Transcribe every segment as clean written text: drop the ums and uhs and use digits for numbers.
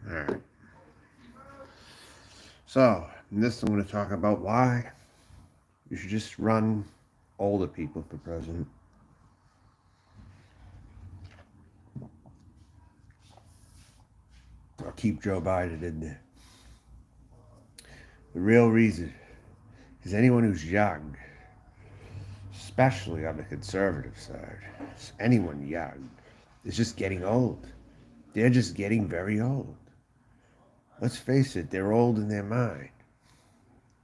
Alright. So, in this I'm going to talk about why you should just run older people for president. Or keep Joe Biden in there. The real reason is anyone who's young, especially on the conservative side, anyone young, is just getting old. They're just getting very old. Let's face it, they're old in their mind.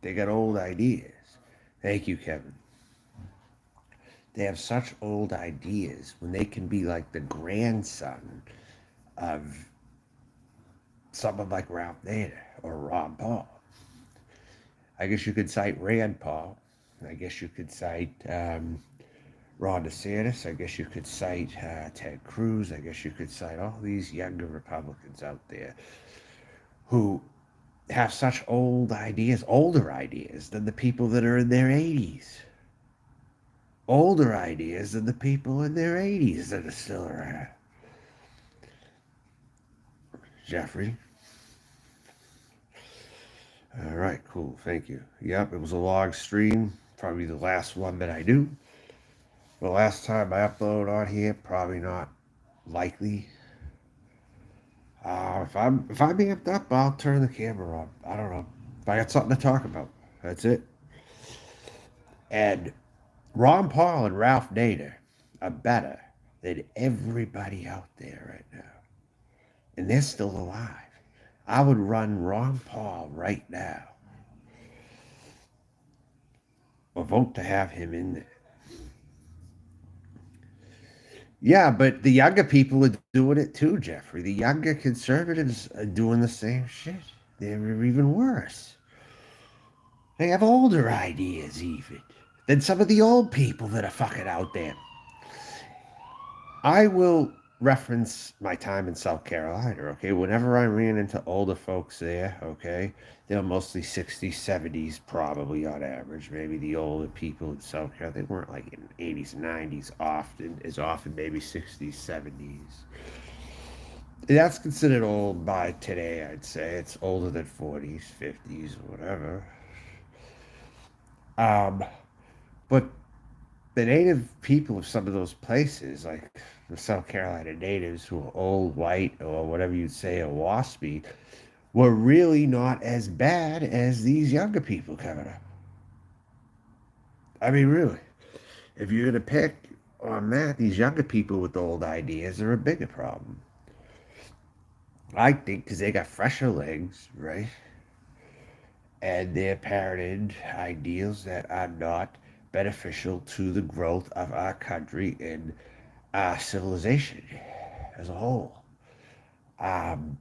They got old ideas. Thank you, Kevin. They have such old ideas when they can be like the grandson of someone like Ralph Nader or Ron Paul. I guess you could cite Rand Paul. I guess you could cite Ron DeSantis. I guess you could cite Ted Cruz. I guess you could cite all these younger Republicans out there who have such old ideas, older ideas than the people that are in their 80s. Older ideas than the people in their 80s that are still around. Jeffrey. All right, cool. Thank you. Yep, it was a long stream. Probably the last one that I do. The last time I upload on here, probably not likely. If I'm amped up, I'll turn the camera on. I don't know. If I got something to talk about, that's it. And Ron Paul and Ralph Nader are better than everybody out there right now, and they're still alive. I would run Ron Paul right now, or vote to have him in there. Yeah, but the younger people are doing it too, Jeffrey. The younger conservatives are doing the same shit. They're even worse. They have older ideas, even, than some of the old people that are fucking out there. I will reference my time in South Carolina, okay? Whenever I ran into older folks there, okay, they were mostly 60s, 70s, probably on average. Maybe the older people in South Carolina, they weren't like in 80s, 90s often, maybe 60s, 70s. That's considered old by today, I'd say. It's older than 40s, 50s, or whatever. Um, but the native people of some of those places, like the South Carolina natives who are old, white, or whatever you'd say, or waspy, were really not as bad as these younger people coming up. I mean, really. If you're going to pick on that, these younger people with old ideas are a bigger problem. I think because they got fresher legs, right? And they're parroted ideals that are not beneficial to the growth of our country and our civilization as a whole. Um,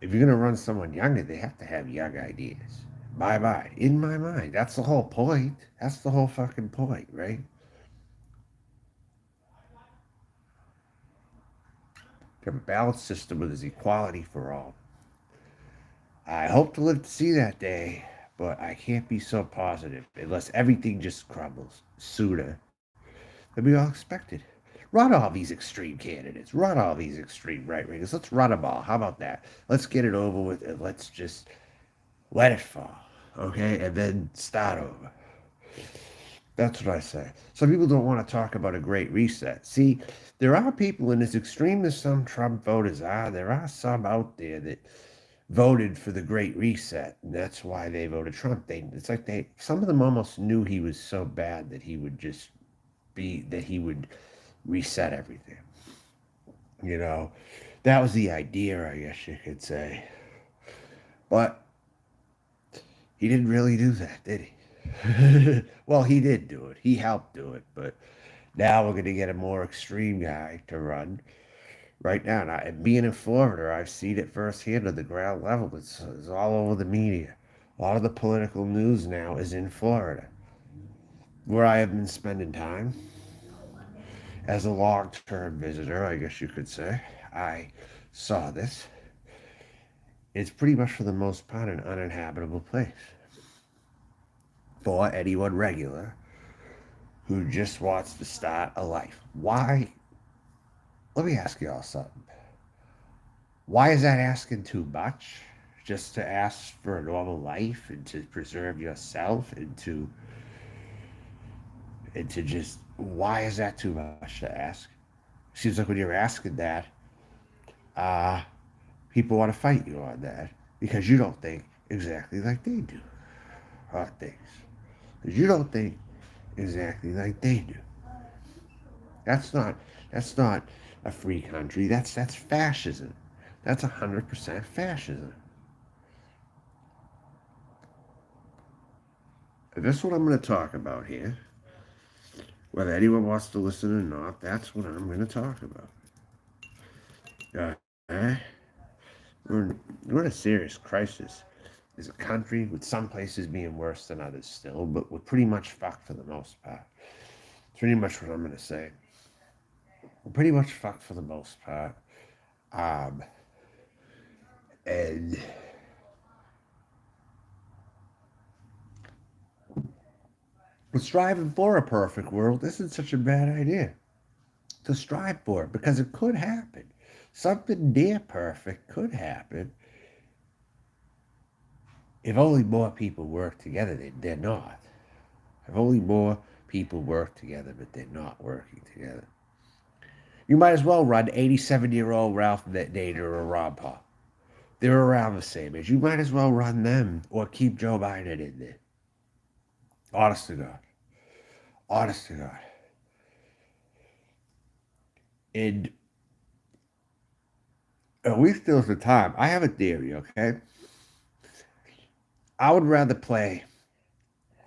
if you're going to run someone younger, they have to have young ideas. In my mind. That's the whole point. That's the whole fucking point, right? To have a balanced system with equality for all. I hope to live to see that day, but I can't be so positive unless everything just crumbles sooner than we all expected. Run all these extreme candidates. Run all these extreme right wingers. Let's run them all. How about that? Let's get it over with and let's just let it fall, okay? And then start over. That's what I say. Some people don't want to talk about a great reset. See, there are people, and as extreme as some Trump voters are, there are some out there that voted for the great reset, and that's why they voted Trump. It's like some of them almost knew he was so bad that he would reset everything. You know, that was the idea, I guess you could say. But he didn't really do that, did he? Well, he did do it. He helped do it. But now we're going to get a more extreme guy to run right now. And being in Florida, I've seen it firsthand at the ground level. It's all over the media. A lot of the political news now is in Florida, where I have been spending time as a long term visitor, I guess you could say. I saw this. It's pretty much for the most part an uninhabitable place for anyone regular who just wants to start a life. Why? Let me ask y'all something. Why is that asking too much? Just to ask for a normal life and to preserve yourself and to just, why is that too much to ask? Seems like when you're asking that, uh, people want to fight you on that because you don't think exactly like they do on things. Because you don't think exactly like they do. That's not that's not a free country. That's fascism. That's 100% fascism. And that's what I'm going to talk about here. Whether anyone wants to listen or not, that's what I'm going to talk about. Uh, we're in a serious crisis. There's a country with some places being worse than others still, but we're pretty much fucked for the most part. It's pretty much what I'm going to say. We're pretty much fucked for the most part. Um, and striving for a perfect world isn't such a bad idea to strive for it because it could happen. Something near perfect could happen if only more people work together. They're not. If only more people work together, but they're not working together. You might as well run 87-year-old Ralph Nader or Ron Paul. They're around the same age. You might as well run them or keep Joe Biden in there. Honest to God. Honest to God. And at least there's the time. I have a theory, okay? I would rather play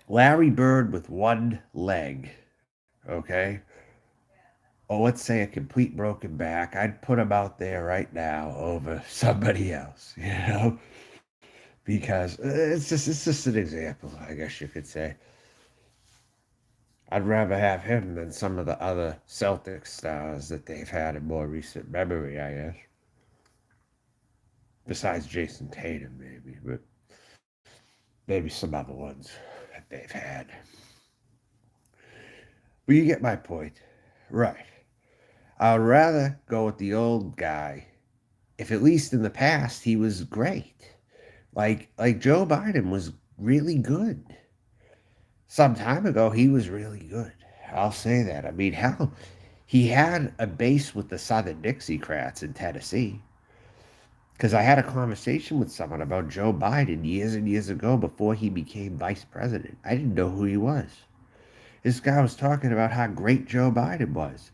Larry Bird with one leg, okay? Or let's say a complete broken back. I'd put him out there right now over somebody else, you know? Because it's just an example, I guess you could say. I'd rather have him than some of the other Celtic stars that they've had in more recent memory, I guess. Besides Jason Tatum, maybe, but maybe some other ones that they've had. But you get my point. Right. I would rather go with the old guy if at least in the past he was great. Like Joe Biden was really good. Some time ago he was really good. I'll say that. I mean, hell, he had a base with the Southern Dixiecrats in Tennessee. Because I had a conversation with someone about Joe Biden years and years ago before he became vice president. I didn't know who he was. This guy was talking about how great Joe Biden was,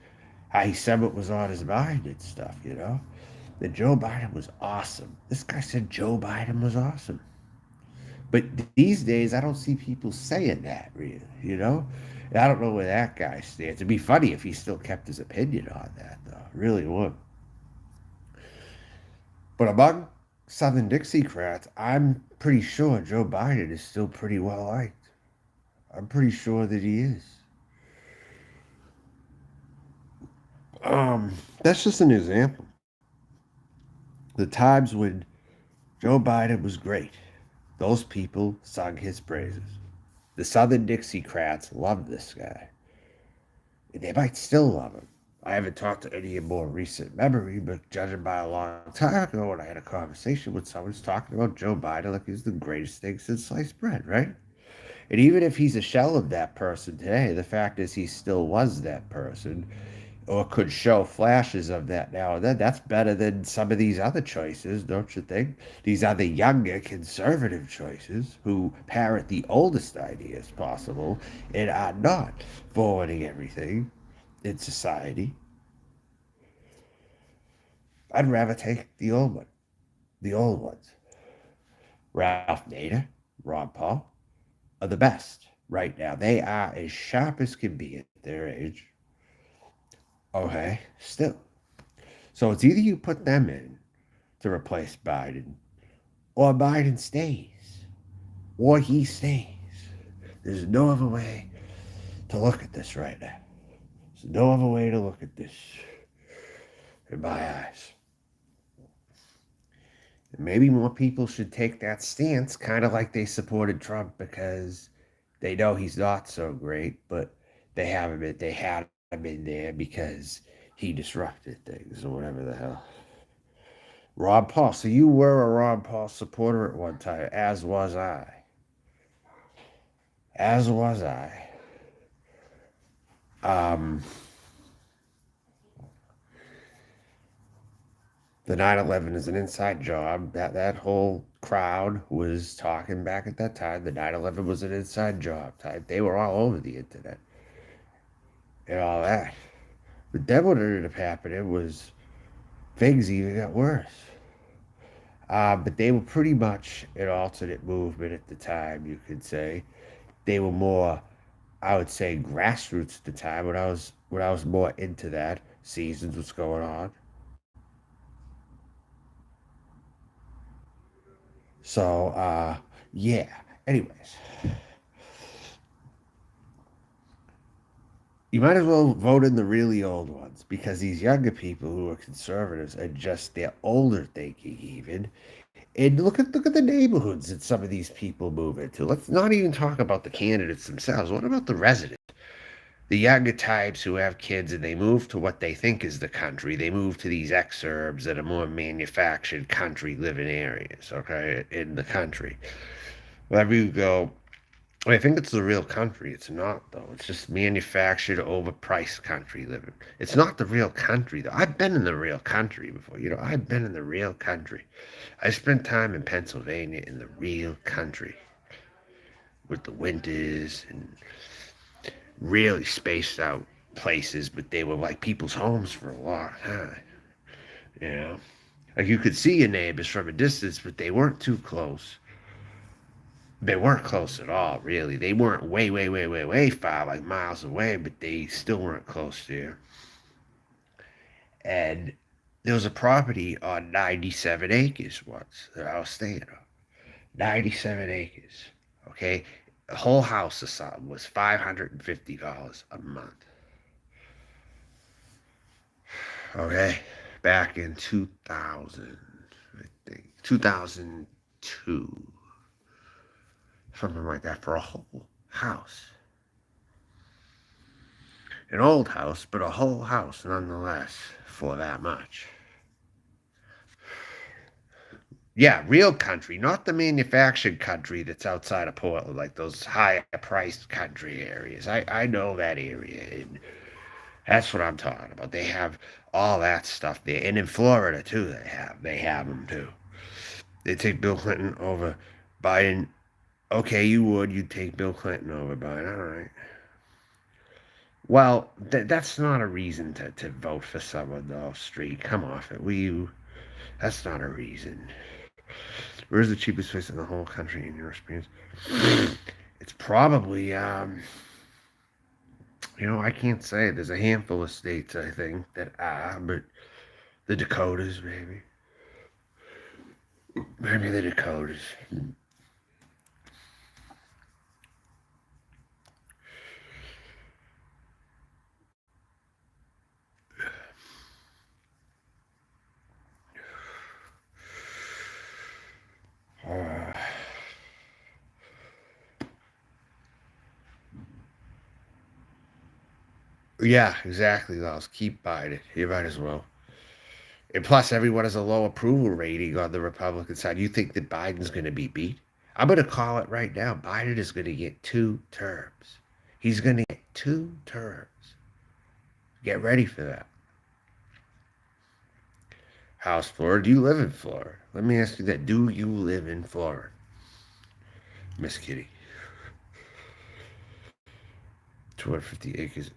how he said what was on his mind and stuff, you know? That Joe Biden was awesome. This guy said Joe Biden was awesome. But these days, I don't see people saying that, really, you know? And I don't know where that guy stands. It'd be funny if he still kept his opinion on that, though. It really would. But among Southern Dixiecrats, I'm pretty sure Joe Biden is still pretty well liked. I'm pretty sure that he is. That's just an example. The times when Joe Biden was great, those people sung his praises. The Southern Dixiecrats loved this guy. And they might still love him. I haven't talked to any in more recent memory, but judging by a long time ago when I had a conversation with someone who's talking about Joe Biden like he's the greatest thing since sliced bread, right? And even if he's a shell of that person today, the fact is he still was that person or could show flashes of that now and then. That's better than some of these other choices, don't you think? These other younger conservative choices who parrot the oldest ideas possible and are not forwarding everything in society. I'd rather take the old one, the old ones. Ralph Nader, Ron Paul are the best right now. They are as sharp as can be at their age. Okay, still. So it's either you put them in to replace Biden, or Biden stays, or he stays. There's no other way to look at this right now. There's no other way to look at this in my eyes. And maybe more people should take that stance, kind of like they supported Trump because they know he's not so great, but they had him in there because he disrupted things or whatever the hell. Ron Paul. So you were a Ron Paul supporter at one time, as was I. As was I. Um, the 9/11 is an inside job. That whole crowd was talking back at that time. The 9/11 was an inside job type. They were all over the internet and all that. But then what ended up happening was things even got worse. But they were pretty much an alternate movement at the time, you could say. They were more, I would say, grassroots at the time when I was more into that. Seasons, what's going on. So yeah. Anyways, you might as well vote in the really old ones because these younger people who are conservatives are just they're older thinking even. And look at the neighborhoods that some of these people move into. Let's not even talk about the candidates themselves. What about the residents? The younger types who have kids and they move to what they think is the country. They move to these exurbs that are more manufactured country living areas, okay, in the country. Wherever you go, I think it's the real country. It's not, though. It's just manufactured, overpriced country living. It's not the real country, though. I've been in the real country before. I've been in the real country. I spent time in Pennsylvania in the real country with the winters and really spaced out places, but they were like people's homes for a long time. You know, like you could see your neighbors from a distance, but they weren't too close. They weren't close at all, really. They weren't way, way, way, way, way far, like miles away, but they still weren't close to you. And there was a property on 97 acres once that I was staying on. 97 acres. Okay. The whole house or something was $550 a month. Okay. Back in 2000, I think, 2002. Something like that for a whole house. An old house, but a whole house nonetheless for that much. Yeah, real country, not the manufactured country that's outside of Portland, like those higher priced country areas. I know that area, and that's what I'm talking about. They have all that stuff there, and in Florida too. They have them too. They take Bill Clinton over Biden. Okay, you'd take Bill Clinton over Biden. All right. Well, that's not a reason to vote for someone off street. Come off it. That's not a reason. Where's the cheapest place in the whole country in your experience? It's probably, I can't say. There's a handful of states, I think, that are, but the Dakotas, maybe. Maybe the Dakotas. Uh, yeah, exactly, Laws. Keep buying it. You might as well. And plus, everyone has a low approval rating on the Republican side. You think that Biden's going to be beat? I'm going to call it right now. Biden is going to get 2 terms. He's going to get 2 terms. Get ready for that. How's Florida? Do you live in Florida? Let me ask you that. Do you live in Florida? Miss Kitty. 250 acres.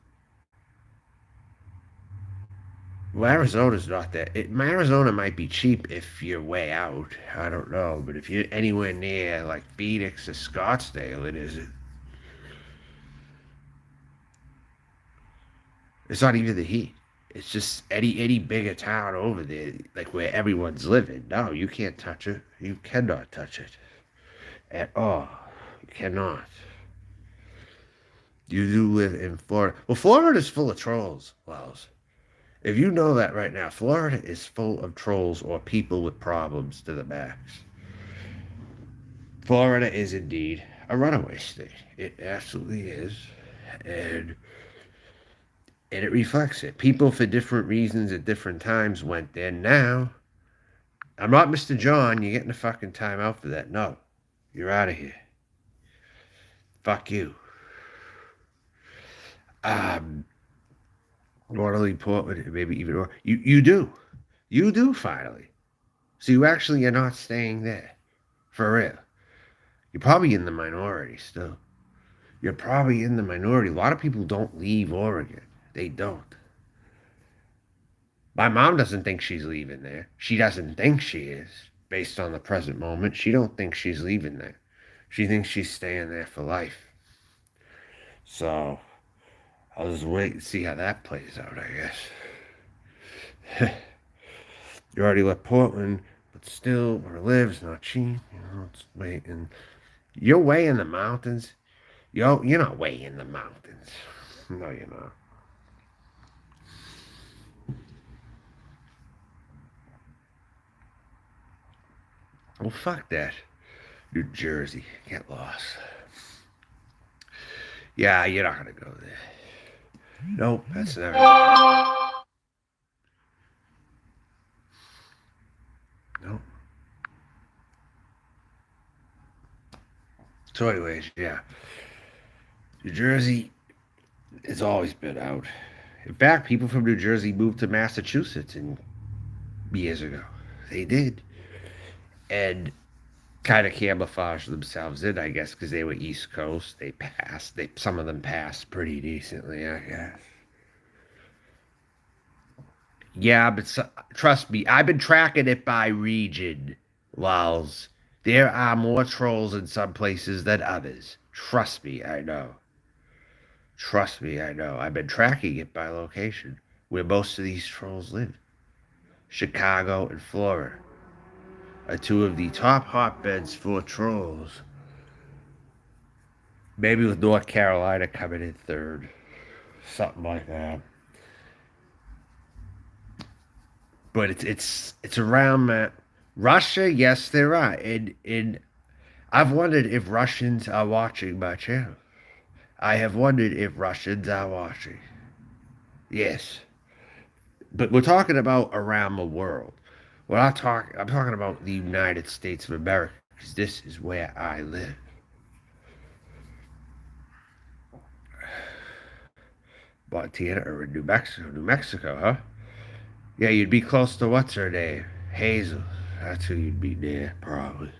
Well, Arizona's not that. Arizona might be cheap if you're way out. I don't know. But if you're anywhere near like Phoenix or Scottsdale, it isn't. It's not even the heat. It's just any bigger town over there, like where everyone's living. No, you can't touch it. You cannot touch it at all. You cannot. You do live in Florida. Well, Florida's full of trolls, Laos. If you know that right now, Florida is full of trolls or people with problems to the max. Florida is indeed a runaway state. It absolutely is. And and it reflects it. People for different reasons at different times went there. Now, I'm not Mr. John. You're getting a fucking timeout for that. No. You're out of here. Fuck you. Waterloo Portland, maybe even more. You do. You do finally. So you actually are not staying there. For real. You're probably in the minority still. You're probably in the minority. A lot of people don't leave Oregon. They don't. My mom doesn't think she's leaving there. She doesn't think she is, based on the present moment. She don't think she's leaving there. She thinks she's staying there for life. So I'll just wait and see how that plays out, I guess. You already left Portland, but still, where it lives, not cheap. It's waiting. You're way in the mountains. You're not way in the mountains. No, you're not. Well, fuck that. New Jersey. Get lost. Yeah, you're not gonna go there. Nope, that's never. Nope. So, anyways, yeah. New Jersey has always been out. In fact, people from New Jersey moved to Massachusetts years ago. They did. And kind of camouflaged themselves in, I guess, because they were East Coast. They passed. Some of them passed pretty decently, I guess. Yeah, but trust me, I've been tracking it by region, Lals. There are more trolls in some places than others. Trust me, I know. Trust me, I know. I've been tracking it by location, where most of these trolls live. Chicago and Florida are two of the top hotbeds for trolls. Maybe with North Carolina coming in third. Something like that. But it's around that. Russia, yes, there are. And I've wondered if Russians are watching my channel. I have wondered if Russians are watching. Yes. But we're talking about around the world. I'm talking about the United States of America, because this is where I live. Montana or New Mexico. New Mexico, huh? Yeah, you'd be close to what's her name? Hazel. That's who you'd be near, probably.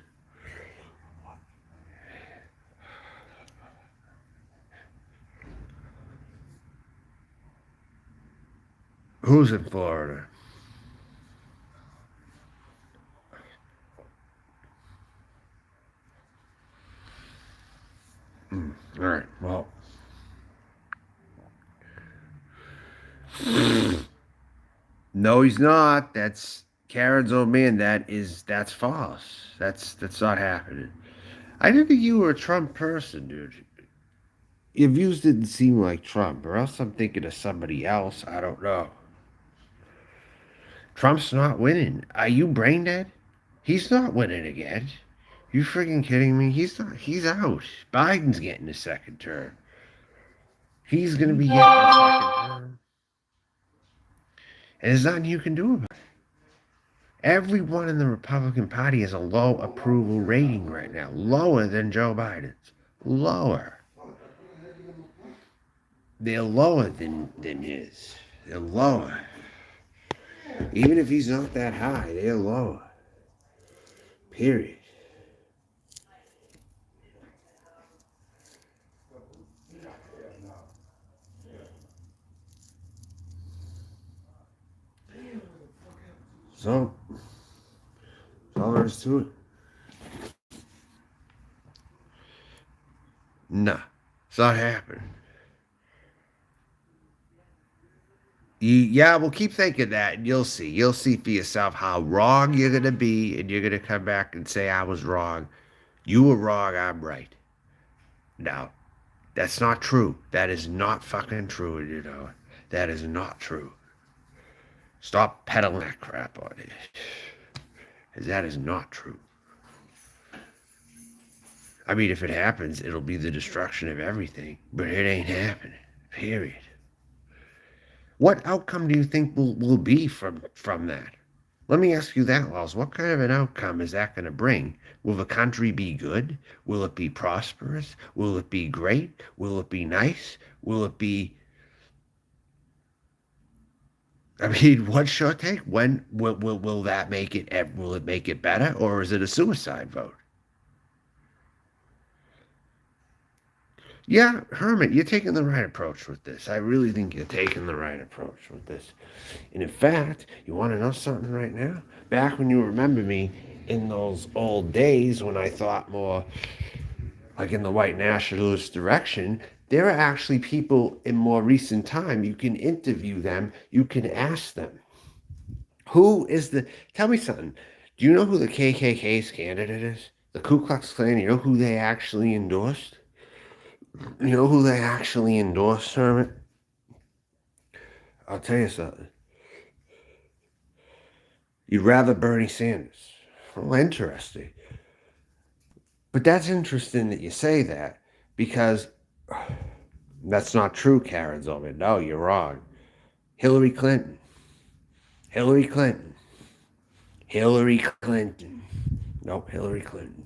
Who's in Florida? All right. Well, no, he's not. That's Karen's old man. That's false. That's not happening. I didn't think you were a Trump person, dude. Your views didn't seem like Trump, or else I'm thinking of somebody else. I don't know. Trump's not winning. Are you brain dead? He's not winning again. You freaking kidding me? He's not. He's out. Biden's getting a second term. He's gonna be getting a second term. And there's nothing you can do about it. Everyone in the Republican Party has a low approval rating right now, lower than Joe Biden's. Lower. They're lower than his. They're lower. Even if he's not that high, they're lower. Period. So, that's all there is to it. Nah, it's not happening. Yeah, well, keep thinking that, and you'll see. You'll see for yourself how wrong you're going to be, and you're going to come back and say, I was wrong. You were wrong, I'm right. No, that's not true. That is not fucking true, you know. That is not true. Stop peddling that crap on it. Because that is not true. I mean, if it happens, it'll be the destruction of everything, but it ain't happening. Period. What outcome do you think will be from that? Let me ask you that, Laws. What kind of an outcome is that going to bring? Will the country be good? Will it be prosperous? Will it be great? Will it be nice? Will it be... I mean, what's your take? When will that make it? Will it make it better, or is it a suicide vote? Yeah, Hermit, you're taking the right approach with this. I really think you're taking the right approach with this. And in fact, you want to know something right now? Back when you remember me in those old days when I thought more like in the white nationalist direction, there are actually people in more recent time. You can interview them, you can ask them. Who is the, tell me something. Do you know who the KKK's candidate is? The Ku Klux Klan, you know who they actually endorsed? You know who they actually endorsed, Hermit? I'll tell you something. You'd rather Bernie Sanders. Well, interesting. But that's interesting that you say that because that's not true, Karen Zolman. No, you're wrong. Hillary Clinton. Hillary Clinton. Hillary Clinton. Nope, Hillary Clinton.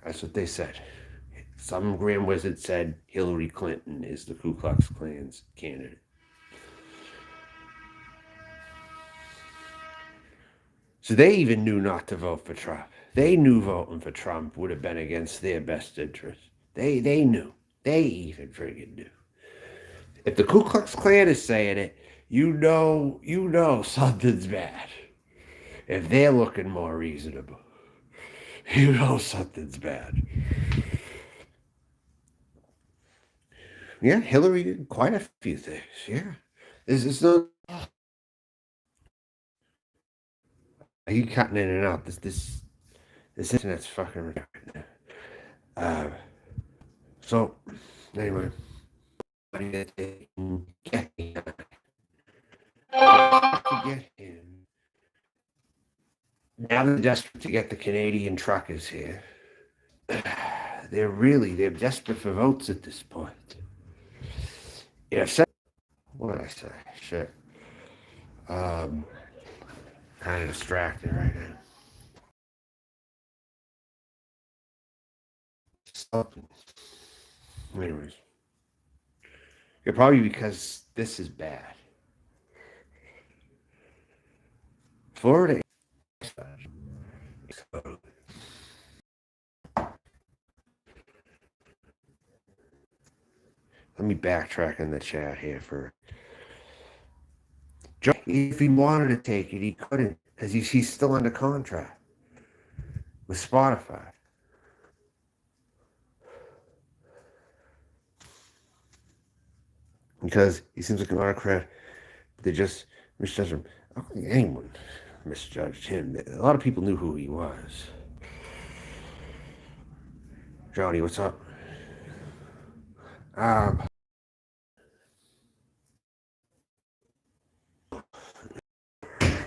That's what they said. Some grand wizard said Hillary Clinton is the Ku Klux Klan's candidate. So they even knew not to vote for Trump. They knew voting for Trump would have been against their best interest. They knew. They even friggin' knew. If the Ku Klux Klan is saying it, you know something's bad. If they're looking more reasonable, you know something's bad. Yeah, Hillary did quite a few things. Yeah. There's no... Are you cutting in and out? This internet's fucking retarded. So, anyway. Forget him. Now they're desperate to get the Canadian truckers here. They're desperate for votes at this point. What did I say? Shit. Kind of distracted right now. Something. Anyways. Yeah, probably because this is bad. Florida. Let me backtrack in the chat here for... If he wanted to take it, he couldn't because he's still under contract with Spotify. Because he seems like an autocrat. They just misjudged him. I don't think anyone misjudged him. A lot of people knew who he was. Johnny, what's up?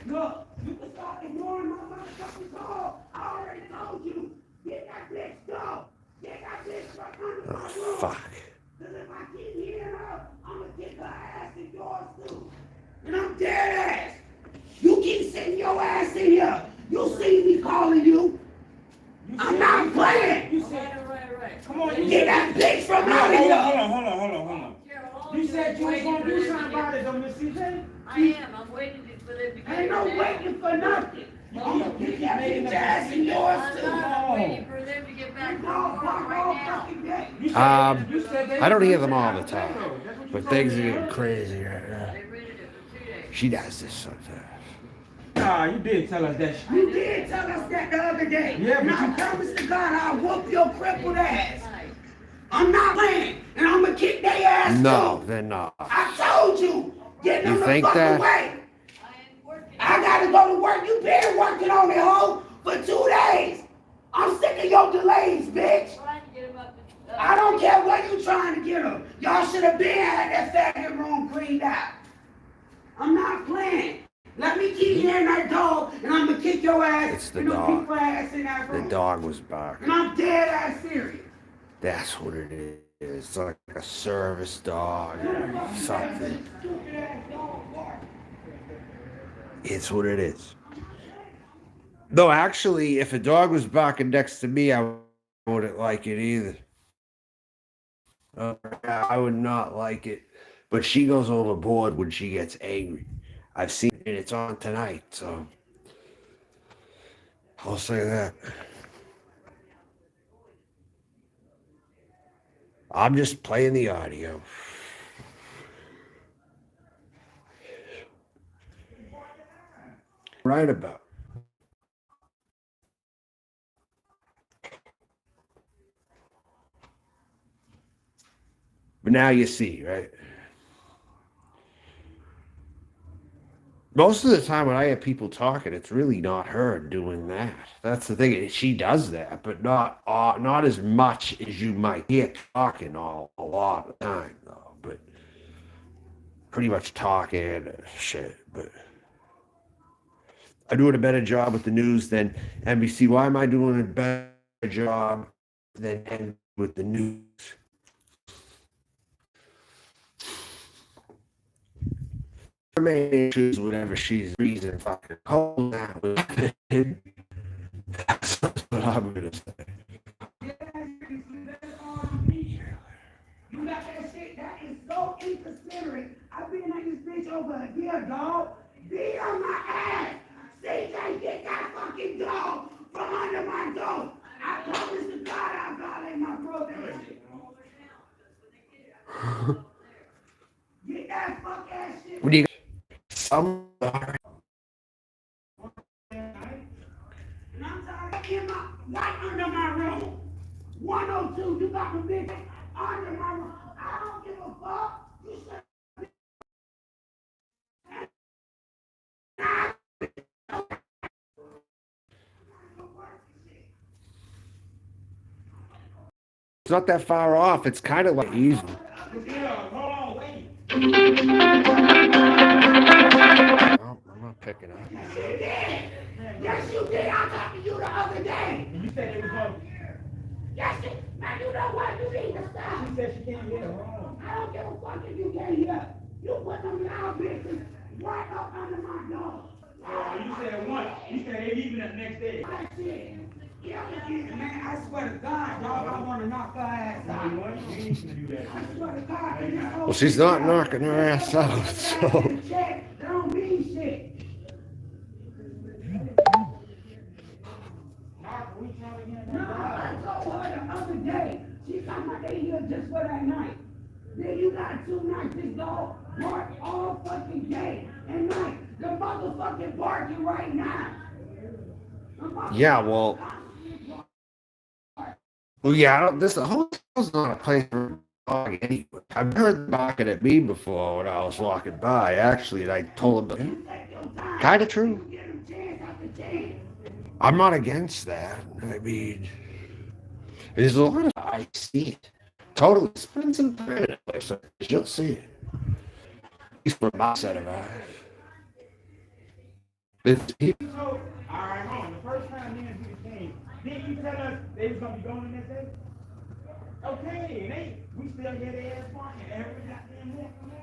No, you can start ignoring my motherfucking call. I already told you. Get that bitch, go. Get that bitch right under my room. Fuck. Cause if I keep hearing her, I'm gonna kick her ass in yours too. And I'm dead ass. You keep sitting your ass in here. You'll see me calling you. I'm not playing. You said right. Come on, Get that bitch from out of here. Hold on. You said you was gonna do something about it, though, Miss CJ. I am. I'm waiting for them to get Ain't no waiting for nothing. You gonna kick that bitch ass in yours I'm too. not. I'm waiting for them to get back to work right now. I don't hear them all the time, but things are getting crazy right now. They rented it for 2 days. She does this sometimes. Nah, you did tell us that shit. You did tell us that the other day. Yeah, but and I promise to God I'll whoop your crippled ass. I'm not playing, and I'm gonna kick their ass No, too. they're not. I told you. Get them You the think fuck that? away. I am working. I gotta go to work. You been working on it, hoe, for 2 days. I'm sick of your delays, bitch. Trying to get him up. I don't care where you trying to get them. Y'all should have been had that faggot room cleaned out. I'm not playing. Let me keep hearing that dog, and I'm gonna kick your ass It's the and dog. people ass in that The room. dog was barking. And I'm dead ass serious. That's what it is. It's like a service dog or something. Stupid ass dog bark. It's what it is. No, actually, if a dog was barking next to me, I wouldn't like it either. I would not like it. But she goes overboard when she gets angry. I've seen it, and it's on tonight, so I'll say that. I'm just playing the audio. Right about. But now you see, right? Most of the time when I hear people talking, it's really not her doing that. That's the thing. She does that, but not as much as you might hear talking a lot of the time, though. But pretty much talking and shit. But I'm doing a better job with the news than NBC. Why am I doing a better job than NBC with the news? Her main issue is whatever she's reason fucking cold now. That's what I'm gonna say. You got that shit that is so inconsiderate. I've been at this bitch over a year, dog. Be on my ass. CJ, get that fucking dog from under my door. I promise to God I'll violate my brother. Get that fuck ass shit. What do you some And I'm sorry, in my, right under my room. 102, you got the bitch under my room. I don't give a fuck. You should. It's not that far off. It's kind of like easy. Yeah, hold on, wait. Oh, I'm not picking up. Yes, you did. Yes, you did. I talked to you the other day. You said it was going. Yes, you. Now you know what? You need to stop. She said she can't hear. Hold on. I don't give a fuck if you can't hear. You put them loud bitches right up under my door. You said once. You said they leaving the next day. That's it. Yeah, man, I swear to God, dog, I want to knock her ass out. You ain't gonna do that. I swear to God. And this whole Well, she's not knocking her ass out, so. check, they don't mean shit. No, I told her the other day. She come out they here just for that night. Then you got 2 nights this dog bark all fucking day and night. The motherfucking barking right now. Yeah, well, yeah. The hotel's not a place for a dog anyway. I've heard them barking at me before when I was walking by. Actually, and I told them, kind of true. I'm not against that. I mean, there's a lot of I see it. Totally spend some time in that place. You'll see it. At least from my set of eyes. It's people. So, all right, hold on. The first time me and you came, didn't you tell us they was gonna be going the next day? Okay, we still get their ass walking every goddamn morning. Come on.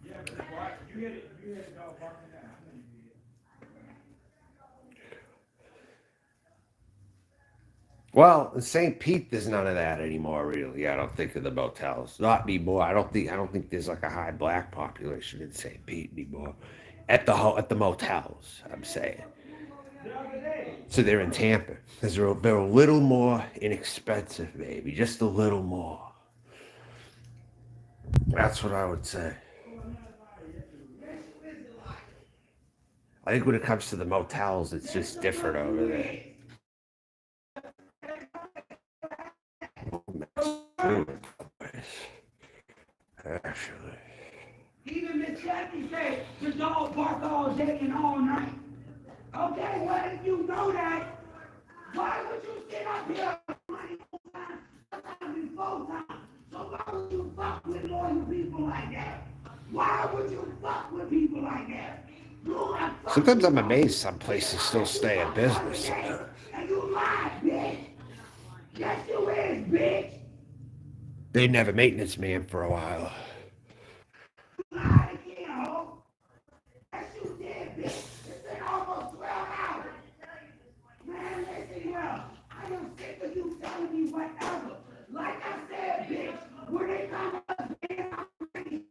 Yeah, but what? You hear the dog barking now. I know you did. Well, in St. Pete, there's none of that anymore. Really, I don't think of the motels. Not anymore. I don't think there's like a high black population in St. Pete anymore. At the motels, I'm saying. The other day. So they're in Tampa. Because they're a little more inexpensive, maybe just a little more. That's what I would say. I think when it comes to the motels, it's just different over there. Actually. Even Miss Jackie said the dog bark all day and all night. Okay, well, if you know that, why would you sit up here 4 times. So why would you fuck with loyal people like that? Why would you fuck with people like that? Sometimes I'm amazed some places still stay in business. And you lie, bitch. Yes, you is, bitch. They didn't have a maintenance man for a while. You lied again, ho. Yes, you did, bitch. It's been almost 12 hours. Man, listen here. I am sick of you telling me whatever. Like I said, bitch, when they come up, man,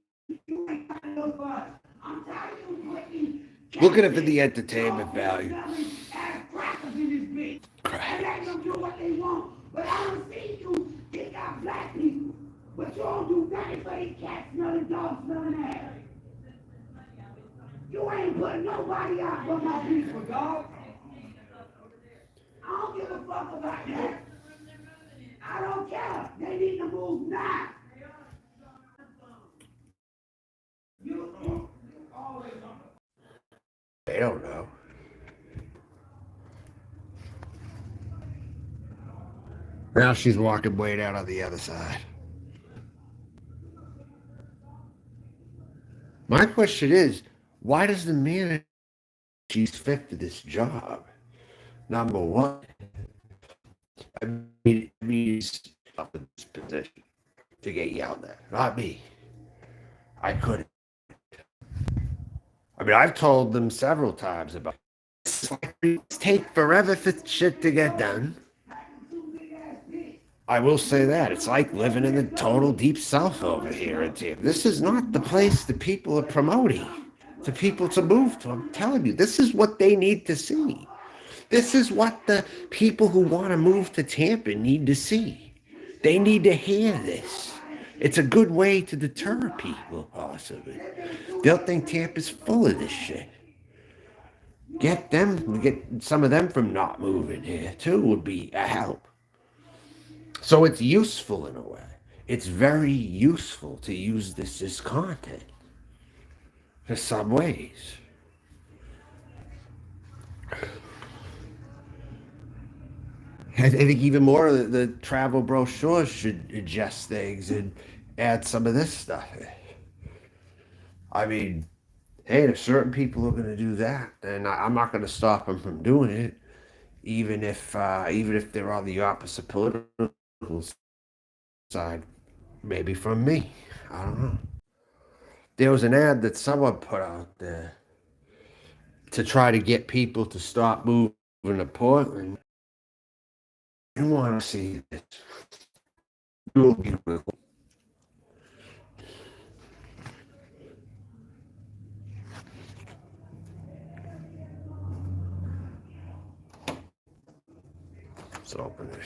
you ain't got no fun. I'm telling you, Quickie. Look at it for the entertainment value. Ass crackers in this bitch. And let them do what they want. But I don't see you pick out black people. But you don't do nothing for these cat smelling, dog smelling ass. You ain't putting nobody out but my people, dog. I don't give a fuck about that. I don't care. They need to move now. You always on the They don't know. Now she's walking way down on the other side. My question is, why does the manager she's fit for this job? Number one, I mean he's up in this position to get yelled at. Not me. I couldn't. I mean, I've told them several times about it take forever for shit to get done. I will say that. It's like living in the total deep south over here in Tampa. This is not the place that people are promoting to people to move to. I'm telling you, this is what they need to see. This is what the people who want to move to Tampa need to see. They need to hear this. It's a good way to deter people, possibly. They'll think Tampa's full of this shit. Get some of them from not moving here, too, would be a help. So it's useful in a way. It's very useful to use this as content in some ways. I think even more of the travel brochures should adjust things and add some of this stuff. I mean, hey, if certain people are going to do that, then I'm not going to stop them from doing it, even if they're on the opposite political side, maybe from me. I don't know. There was an ad that someone put out there to try to get people to stop moving to Portland. You want to see this? You'll be with them. Let's open it.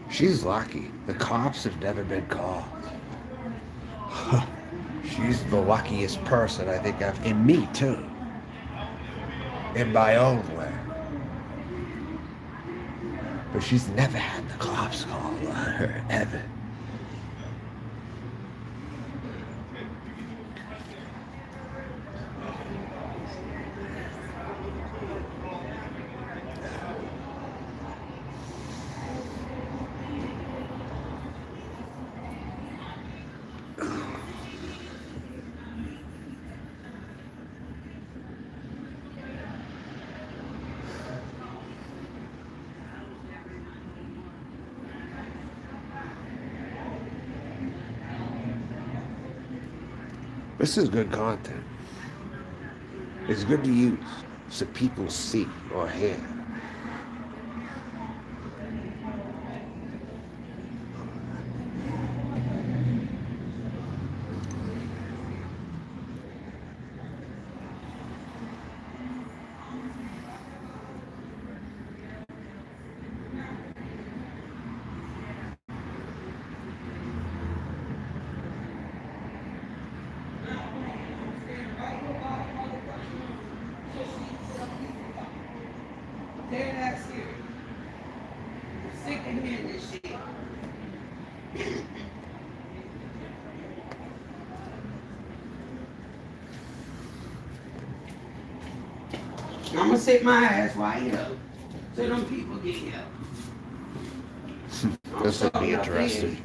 She's lucky. The cops have never been called. She's the luckiest person I think I've, and me too, in my own way. But she's never had the cops call on her, ever. This is good content. It's good to use so people see or hear. I'm gonna sit my ass right here till them people get here. This would be interesting.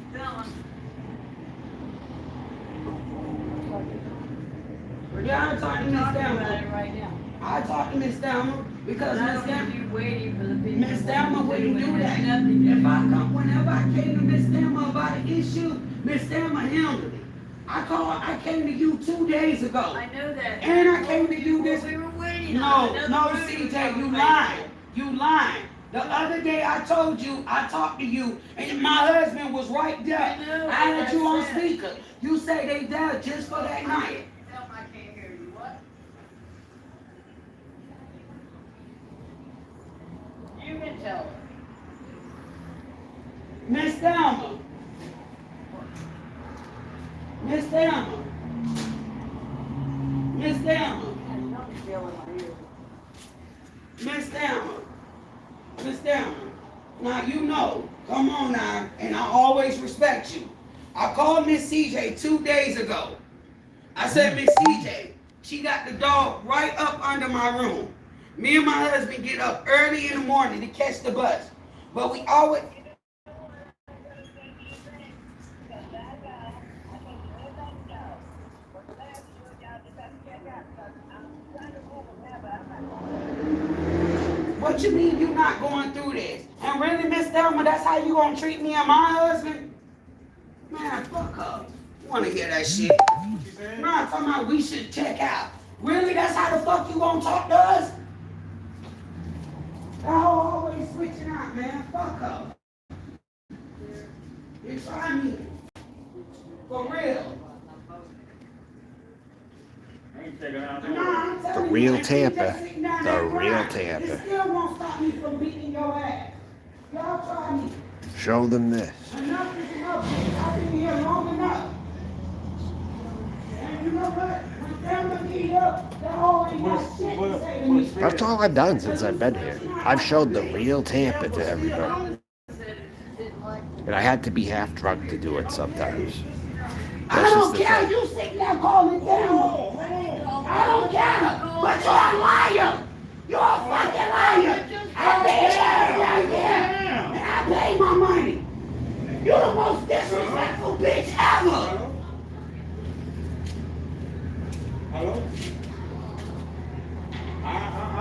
Yeah, I talked to Miss Thelma. Right now. I talked to Miss Thelma because I Miss don't Thelma. want you waiting for the people. Miss Thelma wouldn't do that. Nothing. If I come, whenever I came to Miss Thelma about an issue, Miss Thelma handled it. I came to you 2 days ago. I know that. And I came to do this. We were waiting No, on another no, room CJ, you to lying. You lying. The other day I told you, I talked to you, and my husband was right there. I know, I had you on I said. speaker. You say they there just for that night. Tell them I can't hear you. What? You can tell her. Miss Thelma. Miss Thelma. Miss Thelma. Miss Thelma. Miss Thelma. Now you know. Come on now. And I always respect you. I called Miss CJ 2 days ago. I said, Miss CJ, she got the dog right up under my room. Me and my husband get up early in the morning to catch the bus. But we always... What you mean you not going through this? And really, Miss Thelma, that's how you gonna treat me and my husband? Man, fuck up. You wanna hear that shit? Man, I'm talking about we should check out. Really, that's how the fuck you gonna talk to us? That hoe always switching out, man. Fuck up. You try me. For real. The real Tampa. The real Tampa. It still won't stop me from beating your ass. Y'all try me. Show them this. Enough is enough. I've been here long enough. And you know what? When Thelma get here, that hoe ain't got shit to say to me. That's all I've done since I've been here. I've showed the real Tampa to everybody. And I had to be half drunk to do it sometimes. I That's just don't the care. thing. You sitting there calling Thelma. I don't care. But you're a liar. You're a fucking liar. I paid right here. And I paid my money. You're the most disrespectful bitch ever. Hello? I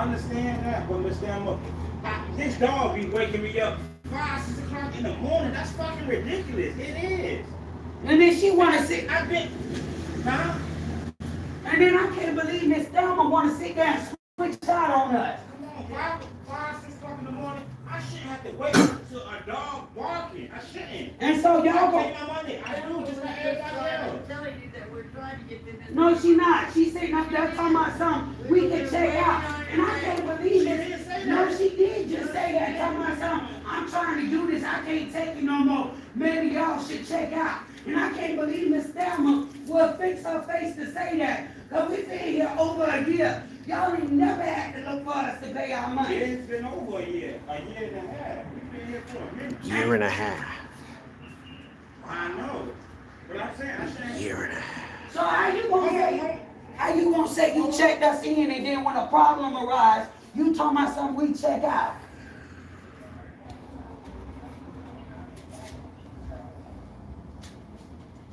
understand that, but Miss Thelma, this dog be waking me up 5, 6 o'clock in the morning. That's fucking ridiculous. It is. And then she wanna sit. I've been, huh? And then I can't believe Miss Thelma wanna sit there and switch out on us. Come on, 5, 6 o'clock in the morning. I shouldn't have to wait until a dog barking. I shouldn't. And so y'all I go. take my money. I do just like everybody else. I'm telling you that we're trying to get them in. No, she not. She sitting up there talking about something we can check out. And I can't believe it. No, she did just say that. Talking about something. I'm trying to do this. I can't take it no more. Maybe y'all should check out. And I can't believe Miss Thelma will fix her face to say that. Because we've been here over a year. Y'all ain't never had to look for us to pay our money. It's been over a year and a half. We've been here for a minute. Year and a half. I know. But I'm saying, I shouldn't. Year and a half. So how you gonna say you checked us in and then when a problem arises, you talking about something we check out?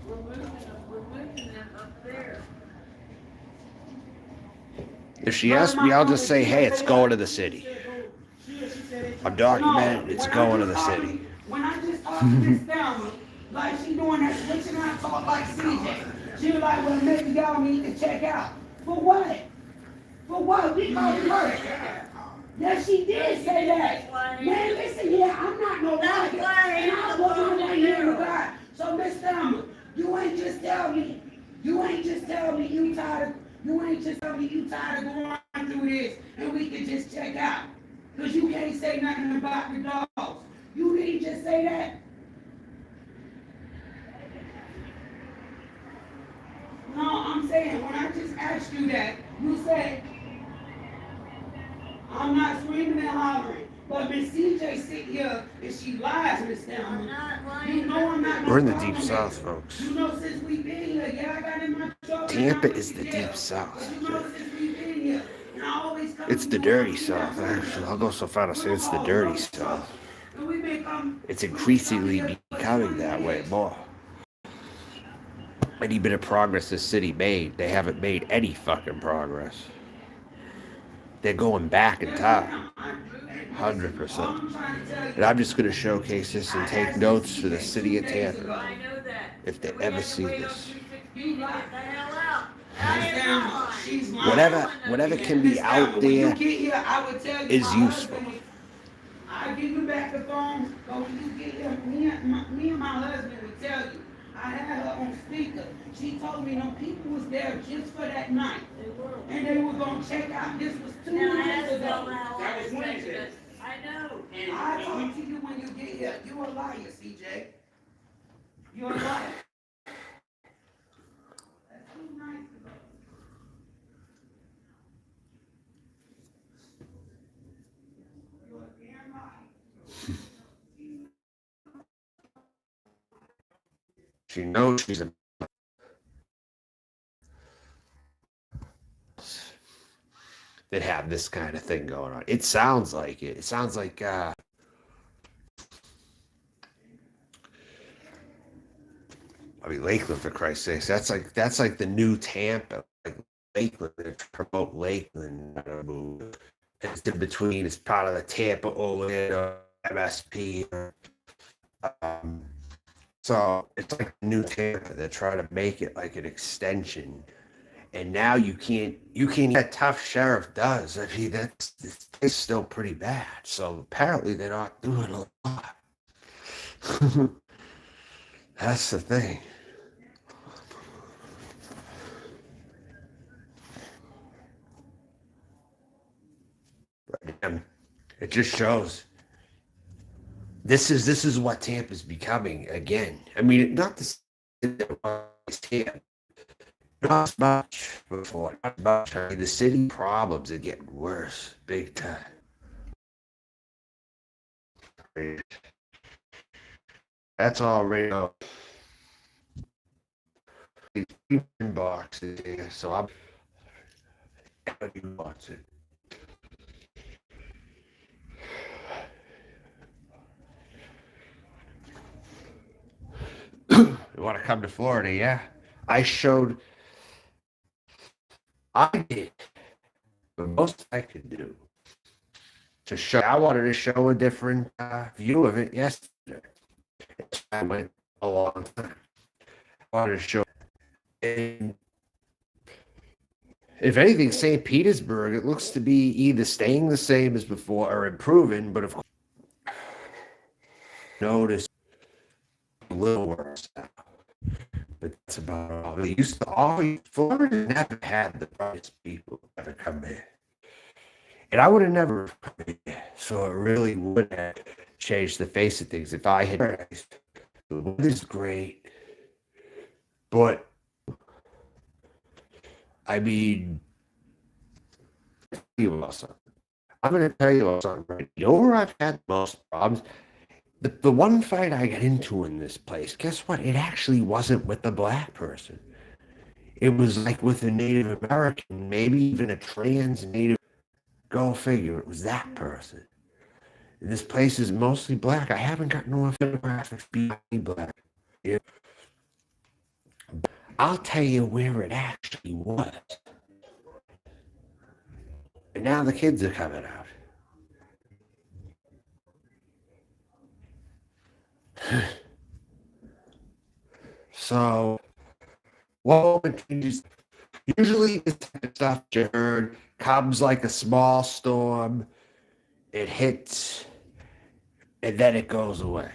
We're moving them up there. If she asks me, I'll just say, hey, it's going to the city. I'm documented, it's going to the city. When I just talked to Miss Thelma, like she doing that switching out talk like CJ, she was like, well, maybe y'all need to check out. For what? For what? We called her. Yes, she did say that. Man, listen here, I'm not no liar. And I wasn't right here to God. So, Miss Thelma, you ain't just tell me you tired of going through this and we can just check out. Because you can't say nothing about the dogs. You didn't just say that. No, I'm saying, when I just asked you that, you said, I'm not screaming and hollering. But Miss CJ sit here and she lies, Miss I'm Thelma. not lying. You know I'm not. We're in the deep south, folks. You know since we been here, yeah, I got in my truck. Tampa is the deep south. You know since we been here, And I always come It's to the you dirty when I see South, that actually. person. I'll go so far to say it's the Oh, dirty no, South. and we may come. It's We may come increasingly here for becoming 20 that way years. more. Any bit of progress this city made, they haven't made any fucking progress. They're going back in time, 100%. And I'm just going to showcase this and take notes for the city of Tampa, I know that. if they And we ever had to see wait this. up 216 to get the hell out. I am not lying. She's lying. Whatever can be out When you there get here, I would tell you is my useful. husband was- I give you back the phone, but when you get here, me and my husband would tell you. I had her on speaker. She told me no people was there just for that night. They were. And they were gonna check out. This was 2 Now, I years had to tell ago. how That I was was Wednesday. I know. I talk to you when you get here. You a liar, CJ. You're a liar. That's 2 nights ago. You're a damn liar. She knows she's a that have this kind of thing going on. It sounds like it. It sounds like I mean Lakeland, for Christ's sakes. That's like the new Tampa. Like Lakeland, they promote Lakeland move. It's in between. It's part of the Tampa Orlando MSP. So it's like new Tampa. They're trying to make it like an extension. And now you can't that tough sheriff does. I mean, it's still pretty bad. So apparently they're not doing a lot. That's the thing. But it just shows this is what Tampa's becoming again. I mean, not the Tampa. Not much before. Not much. I mean, the city problems are getting worse, big time. That's already up. These boxes here, so I'm watch it. You want to come to Florida? Yeah, I did the most I could do to show. I wanted to show a different view of it yesterday. I went a long time. I wanted to show. And if anything, St. Petersburg, it looks to be either staying the same as before or improving, but of course, notice a little worse now. But that's about all. They used to always, Florida never had the brightest people ever come in. And I would have never come in. So it really would have changed the face of things if I had realized the weather's great. But I mean, I'm going to tell you about something right. You know where I've had the most problems? The one fight I got into in this place, guess what? It actually wasn't with the black person. It was like with a Native American, maybe even a trans Native. Go figure, it was that person. And this place is mostly black. I haven't got no demographics being black. Yeah. I'll tell you where it actually was. And now the kids are coming out. So, well, usually this type of stuff you heard comes like a small storm. It hits, and then it goes away.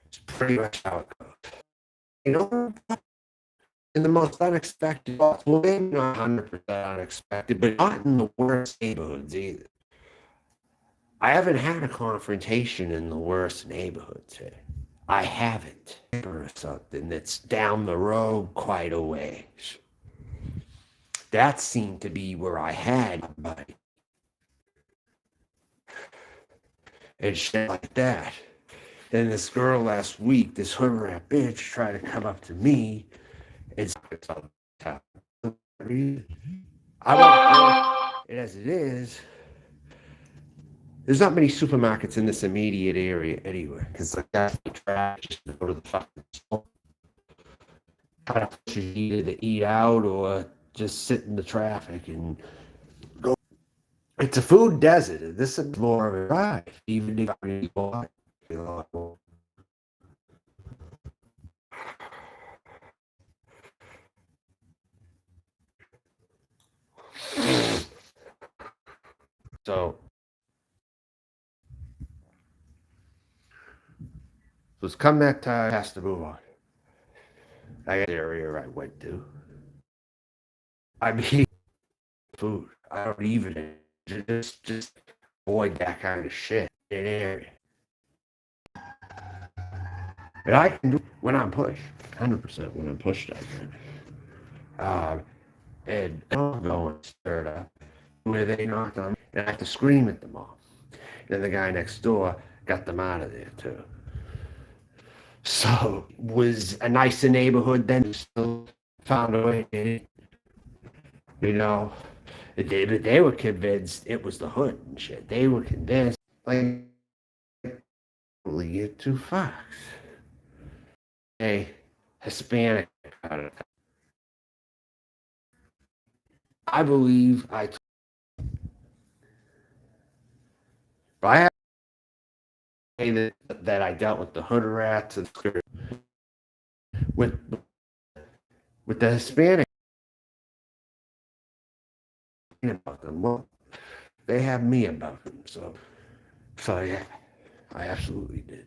It's pretty much how it goes. You know, in the most unexpected, well, maybe not 100% unexpected, but not in the worst neighborhoods either. I haven't had a confrontation in the worst neighborhoods here. I haven't. Or something that's down the road quite a ways. That seemed to be where I had somebody. And shit like that. Then this girl last week, this hood rat bitch, tried to come up to me and I won't do it as it is. There's not many supermarkets in this immediate area anyway, because like that's the trash just to go to the fucking store. Kind of pushes you either to eat out or just sit in the traffic and go. It's a food desert. This is more of a drive, even if you want a lot more. So it's come that time, has to move on. I got the area I went to. I mean, food. I don't even just avoid that kind of shit in an area. And I can do when I'm pushed, 100% when I'm pushed. I can. And I'm going stirred up where they knocked on me, and I have to scream at them all. And the guy next door got them out of there too. So was a nicer neighborhood then, still found a way to it. You know, they were convinced it was the hood and shit. They were convinced, like, get to Fox. A Hispanic. I believe but I have to say that I dealt with the hood rats and with the Hispanic about them. Well, they have me about them, so yeah, I absolutely did.